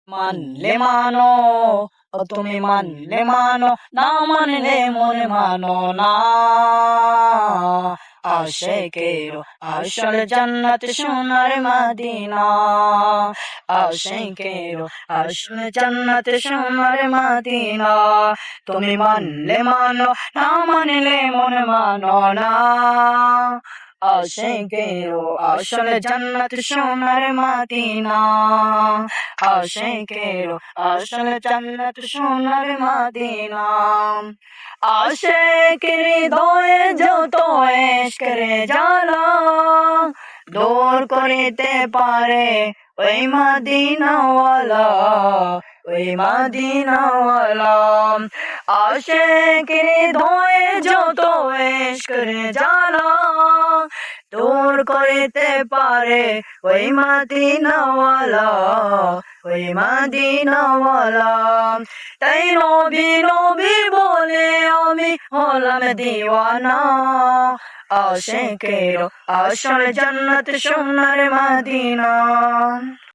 মানলে মানো, ও তুমি মানলে মানো, না মানলে মনে মানো না। আশিকের আসল জান্নাত সোনার মদিনা, আশিকের আসল জান্নাত সোনার মদিনা। তুমি মানলে মানো, না মানলে মনে মানো না। আশিকের আসল জান্নাত সোনার মদিনা, আশিকের আসল জান্নাত সোনার মদিনা। আশিকের হৃদয়ে যত ইশকের জ্বালা, দূর করিতে পারে ওই মদিনাওয়ালা, ওই মদিনাওয়ালা। আশিকের হৃদয়ে যত ইশকের জ্বালা, দূর করিতে পারে ওই মদিনাওয়ালা, ওই মদিনাওয়ালা। তাই নবী নবী বলে আমি হলাম দিওয়ানা। আশিকের আসল জান্নাত সোনার মদিনা।